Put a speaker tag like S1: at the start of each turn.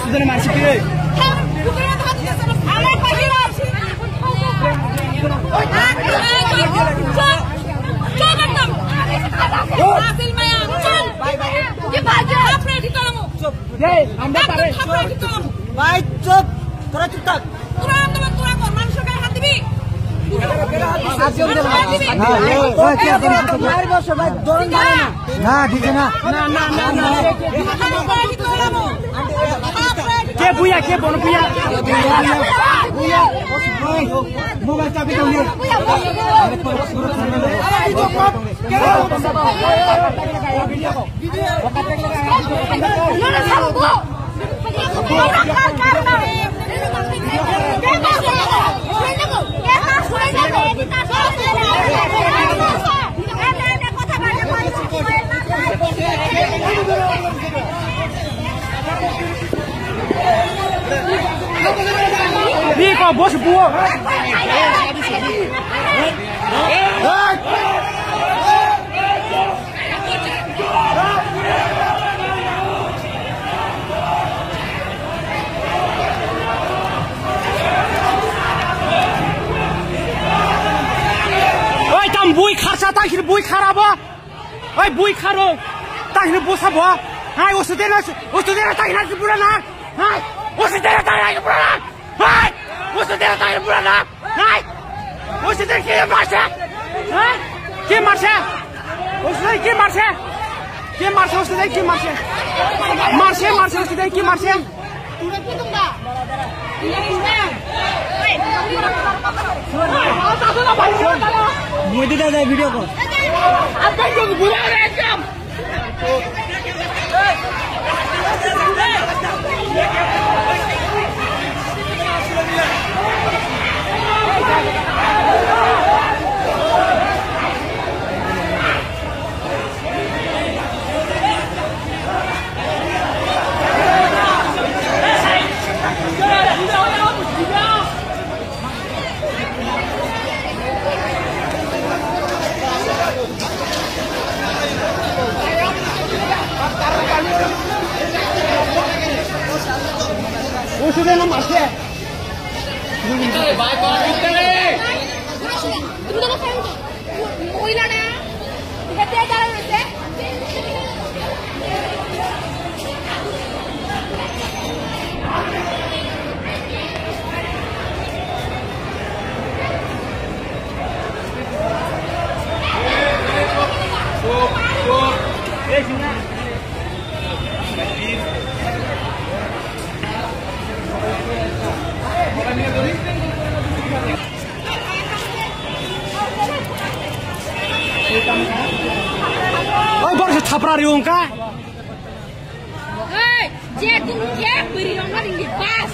S1: ওষুধের মারছি কি রে ভাই চুপ তোরা চুপ থাক কে বুয়া কে বড় বুয়া মোবাইল চাবি দাও নি你搞不是不？哎，咱不会看啥，但是不会看了不？哎，不会看喽，但是不啥不？哎，我是在那，但是不让拿，哎，我是在那，但是不让拿，哎。我是在打人不让拿，来！我是在给人马车，啊！给马车！我是在给马车，给马车！我是在给马车，马车！我是在给马车。मोदी दादा वीडियो को अब तक बुला रहे हैं क्या ওষুধে না মাসে ভাই কর দিতে রে তুমি তো ফোন কইলা না হেতে দাঁড়া রইছে এই শুনা oh baru tapra riung ka
S2: hey je tu je beri orang di pas